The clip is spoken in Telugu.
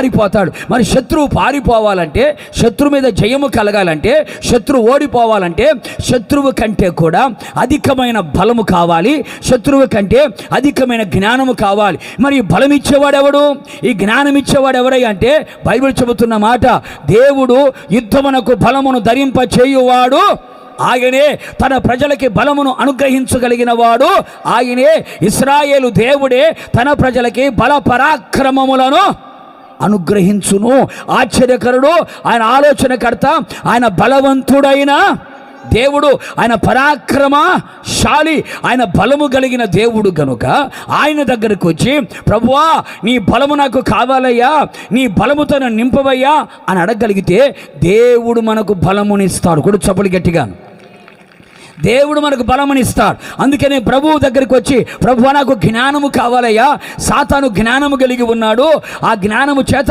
పారిపోతాడు. మరి శత్రువు పారిపోవాలంటే, శత్రువు మీద జయము కలగాలంటే, శత్రువు ఓడిపోవాలంటే శత్రువు కంటే కూడా అధికమైన బలము కావాలి, శత్రువు కంటే అధికమైన జ్ఞానము కావాలి. మరి బలం ఇచ్చేవాడెవడు, ఈ జ్ఞానం ఇచ్చేవాడు ఎవరై అంటే బైబిల్ చెబుతున్న మాట, దేవుడు యుద్ధమునకు బలమును ధరింప చేయువాడు ఆయనే, తన ప్రజలకి బలమును అనుగ్రహించగలిగిన వాడు ఆయనే. ఇశ్రాయేలు దేవుడే తన ప్రజలకి బల పరాక్రమములను అనుగ్రహించును. ఆశ్చర్యకరుడు, ఆయన ఆలోచనకర్త, ఆయన బలవంతుడైన దేవుడు, ఆయన పరాక్రమశాలి, ఆయన బలము కలిగిన దేవుడు గనుక ఆయన దగ్గరకు వచ్చి, ప్రభువా నీ బలము నాకు కావాలయ్యా, నీ బలముతో నన్ను నింపవయ్యా అని అడగగలిగితే దేవుడు మనకు బలమునిస్తాడు. కూడా చప్పలు గట్టిగా, దేవుడు మనకు బలమునిస్తాడు. అందుకనే ప్రభువు దగ్గరికి వచ్చి, ప్రభువా నాకు జ్ఞానము కావాలయ్యా, సాతాను జ్ఞానము కలిగి ఉన్నాడు, ఆ జ్ఞానము చేత